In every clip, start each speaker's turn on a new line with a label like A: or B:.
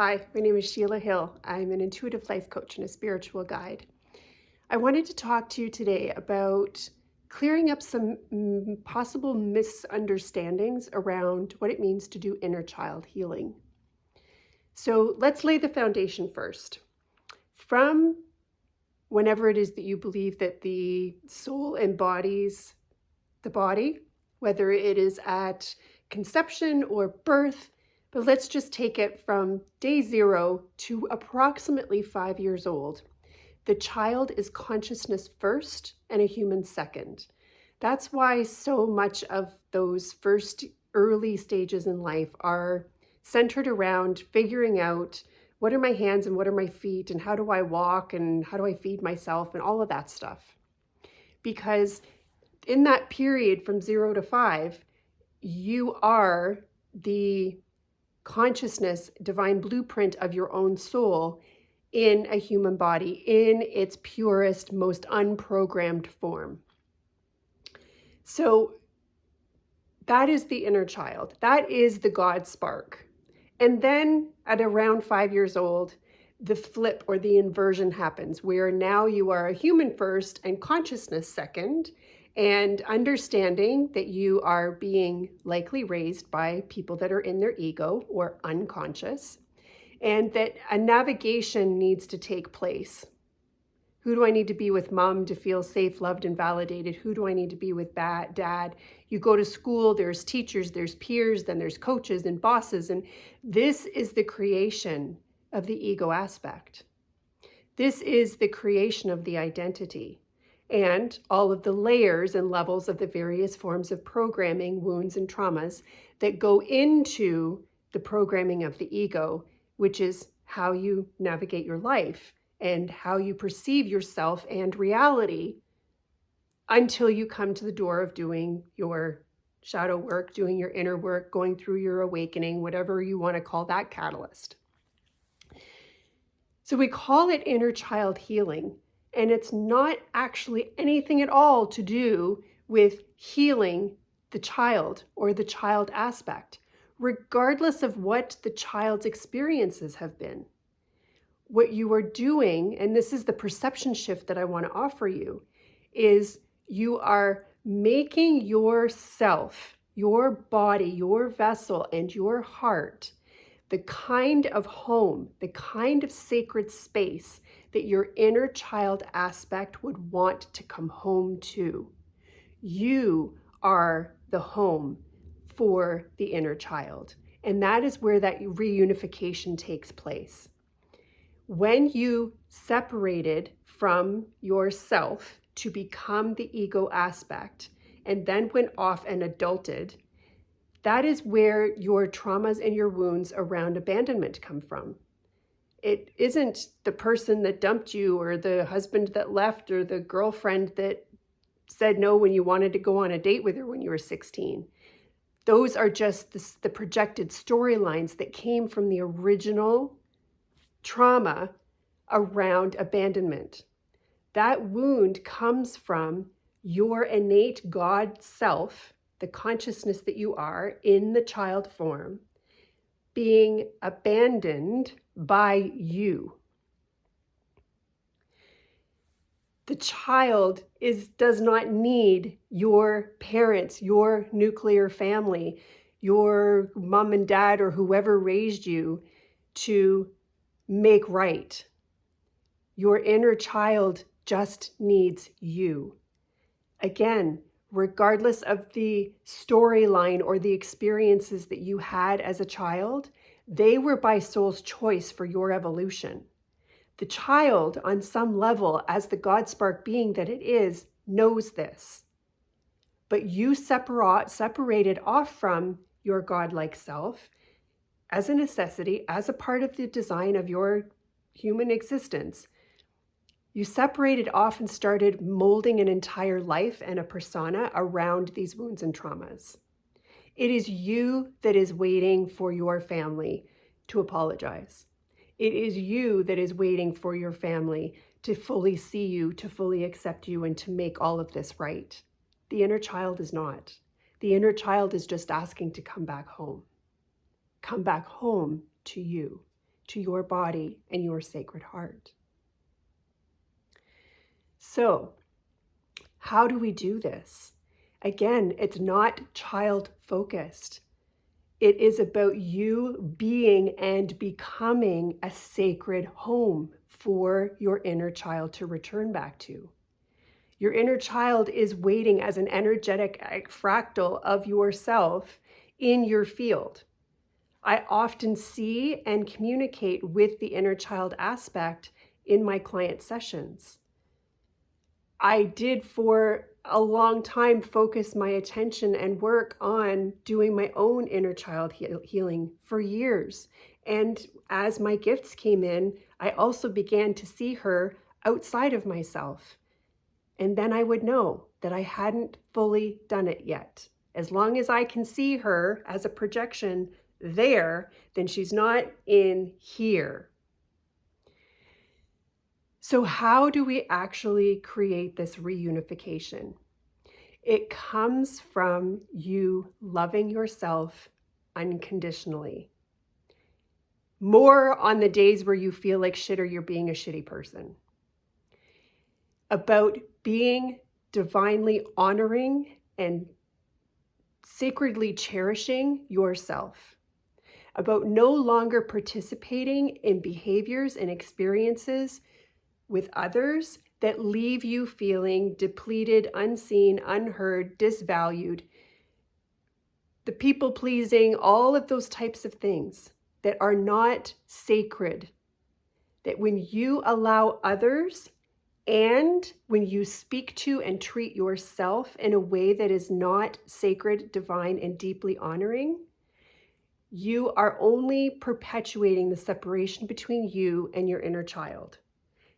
A: Hi, my name is Sheila Hill. I'm an intuitive life coach and a spiritual guide. I wanted to talk to you today about clearing up some possible misunderstandings around what it means to do inner child healing. So let's lay the foundation first. From whenever it is that you believe that the soul embodies the body, whether it is at conception or birth, but let's just take it from day 0 to approximately 5 years old. The child is consciousness first and a human second. That's why so much of those first early stages in life are centered around figuring out what are my hands and what are my feet and how do I walk and how do I feed myself and all of that stuff. Because in that period from 0 to 5, you are the consciousness, divine blueprint of your own soul in a human body, in its purest, most unprogrammed form. So that is the inner child. That is the God spark. And then at around 5 years old, the flip or the inversion happens, where now you are a human first and consciousness second, and understanding that you are being likely raised by people that are in their ego or unconscious, and that a navigation needs to take place. Who do I need to be with mom to feel safe, loved, and validated? Who do I need to be with dad? You go to school, there's teachers, there's peers, then there's coaches and bosses, and this is the creation of the ego aspect. This is the creation of the identity and all of the layers and levels of the various forms of programming, wounds, and traumas that go into the programming of the ego, which is how you navigate your life and how you perceive yourself and reality until you come to the door of doing your shadow work, doing your inner work, going through your awakening, whatever you want to call that catalyst. So we call it inner child healing, and it's not actually anything at all to do with healing the child or the child aspect, regardless of what the child's experiences have been. What you are doing, and this is the perception shift that I want to offer you, is you are making yourself, your body, your vessel, and your heart the kind of home, the kind of sacred space that your inner child aspect would want to come home to. You are the home for the inner child. And that is where that reunification takes place. When you separated from yourself to become the ego aspect and then went off and adulted, that is where your traumas and your wounds around abandonment come from. It isn't the person that dumped you or the husband that left or the girlfriend that said no when you wanted to go on a date with her when you were 16. Those are just the projected storylines that came from the original trauma around abandonment. That wound comes from your innate God self, the consciousness that you are in the child form, being abandoned by you. The child does not need your parents, your nuclear family, your mom and dad, or whoever raised you to make right. Your inner child just needs you. Again, regardless of the storyline or the experiences that you had as a child, they were by soul's choice for your evolution. The child, on some level, as the God spark being that it is, knows this. But you separated off from your godlike self as a necessity, as a part of the design of your human existence. You separated off and started molding an entire life and a persona around these wounds and traumas. It is you that is waiting for your family to apologize. It is you that is waiting for your family to fully see you, to fully accept you, and to make all of this right. The inner child is not. The inner child is just asking to come back home. Come back home to you, to your body and your sacred heart. So, how do we do this? Again, it's not child-focused. It is about you being and becoming a sacred home for your inner child to return back to. Your inner child is waiting as an energetic fractal of yourself in your field. I often see and communicate with the inner child aspect in my client sessions. I did for a long time focus my attention and work on doing my own inner child healing for years. And as my gifts came in, I also began to see her outside of myself. And then I would know that I hadn't fully done it yet. As long as I can see her as a projection there, then she's not in here. So how do we actually create this reunification? It comes from you loving yourself unconditionally. More on the days where you feel like shit or you're being a shitty person. About being divinely honoring and sacredly cherishing yourself. About no longer participating in behaviors and experiences with others that leave you feeling depleted, unseen, unheard, disvalued, the people-pleasing, all of those types of things that are not sacred. That when you allow others and when you speak to and treat yourself in a way that is not sacred, divine, and deeply honoring, you are only perpetuating the separation between you and your inner child.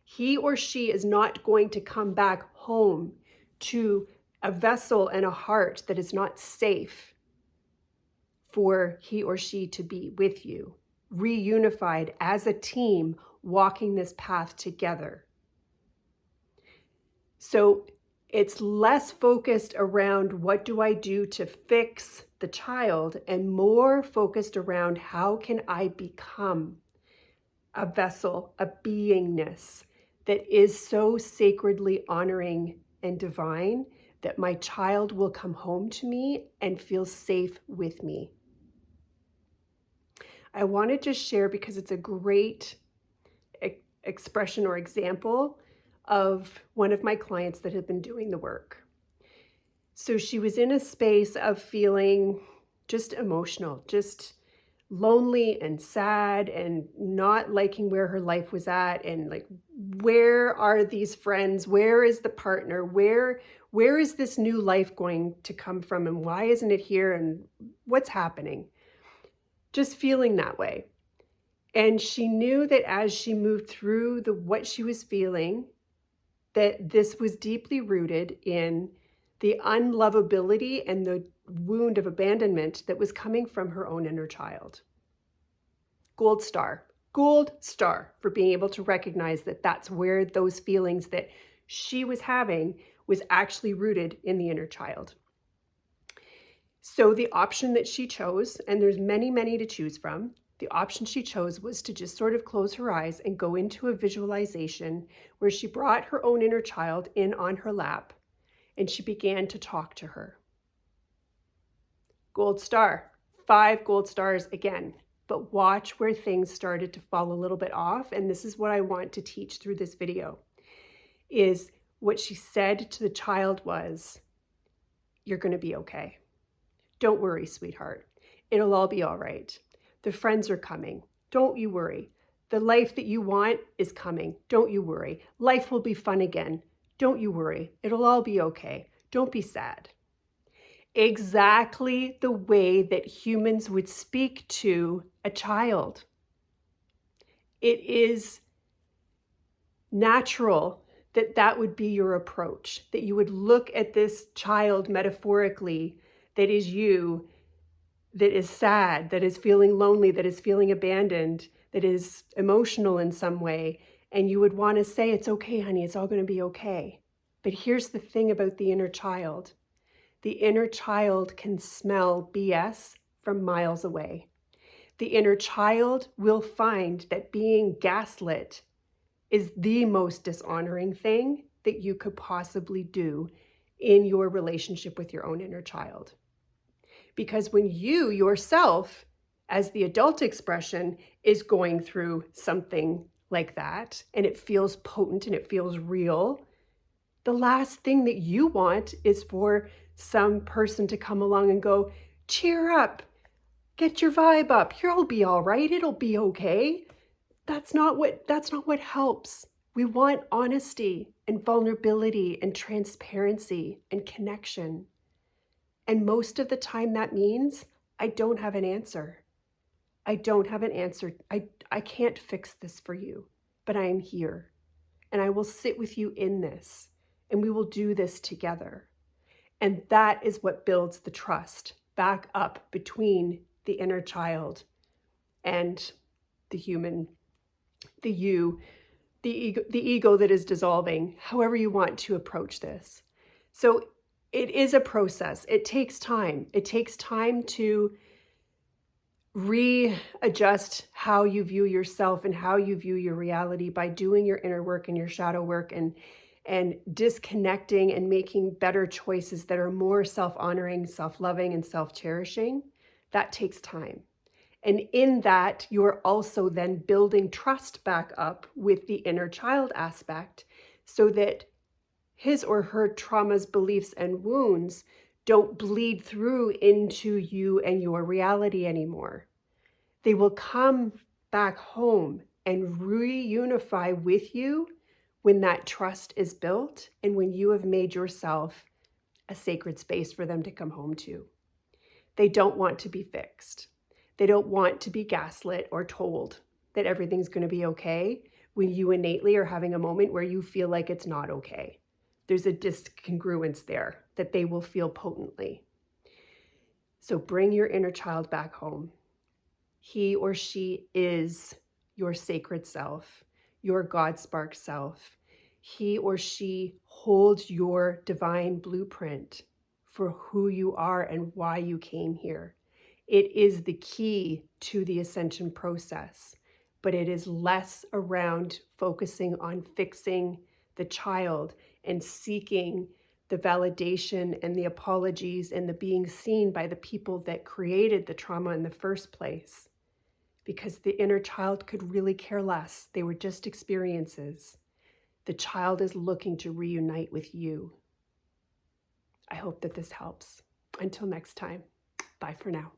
A: He or she is not going to come back home to a vessel and a heart that is not safe for he or she to be with you, reunified as a team, walking this path together. So it's less focused around what do I do to fix the child and more focused around how can I become a vessel, a beingness that is so sacredly honoring and divine that my child will come home to me and feel safe with me. I want to just share because it's a great expression or example of one of my clients that had been doing the work. So she was in a space of feeling just emotional, just lonely and sad and not liking where her life was at, and like, where are these friends? Where is the partner? Where is this new life going to come from, and why isn't it here, and what's happening? Just feeling that way. And she knew that as she moved through what she was feeling, that this was deeply rooted in the unlovability and the wound of abandonment that was coming from her own inner child. Gold star for being able to recognize that that's where those feelings that she was having was actually rooted in the inner child. So the option that she chose, and there's many, many to choose from, the option she chose was to just sort of close her eyes and go into a visualization where she brought her own inner child in on her lap and she began to talk to her. Gold star, 5 gold stars again. But watch where things started to fall a little bit off. And this is what I want to teach through this video, is what she said to the child was, you're going to be okay. Don't worry, sweetheart. It'll all be all right. The friends are coming. Don't you worry. The life that you want is coming. Don't you worry. Life will be fun again. Don't you worry. It'll all be okay. Don't be sad. Exactly the way that humans would speak to a child. It is natural that that would be your approach, that you would look at this child metaphorically that is you, that is sad, that is feeling lonely, that is feeling abandoned, that is emotional in some way, and you would want to say, it's okay, honey, it's all going to be okay. But here's the thing about the inner child. The inner child can smell BS from miles away. The inner child will find that being gaslit is the most dishonoring thing that you could possibly do in your relationship with your own inner child. Because when you yourself, as the adult expression, is going through something like that, and it feels potent and it feels real, the last thing that you want is for some person to come along and go, cheer up, get your vibe up, you'll be all right, it'll be okay. That's not what helps. We want honesty and vulnerability and transparency and connection. And most of the time that means I don't have an answer. I don't have an answer. I can't fix this for you, but I am here. And I will sit with you in this. And we will do this together. And that is what builds the trust back up between the inner child and the human, the you, the ego that is dissolving, however you want to approach this. So it is a process. It takes time. It takes time to readjust how you view yourself and how you view your reality by doing your inner work and your shadow work and disconnecting and making better choices that are more self-honoring, self-loving, and self-cherishing. That takes time. And in that, you're also then building trust back up with the inner child aspect so that his or her traumas, beliefs, and wounds don't bleed through into you and your reality anymore. They will come back home and reunify with you when that trust is built and when you have made yourself a sacred space for them to come home to. They don't want to be fixed. They don't want to be gaslit or told that everything's going to be okay when you innately are having a moment where you feel like it's not okay. There's a discongruence there that they will feel potently. So bring your inner child back home. He or she is your sacred self, your God spark self. He or she holds your divine blueprint for who you are and why you came here. It is the key to the ascension process, but it is less around focusing on fixing the child and seeking the validation and the apologies and the being seen by the people that created the trauma in the first place. Because the inner child could really care less. They were just experiences. The child is looking to reunite with you. I hope that this helps. Until next time, bye for now.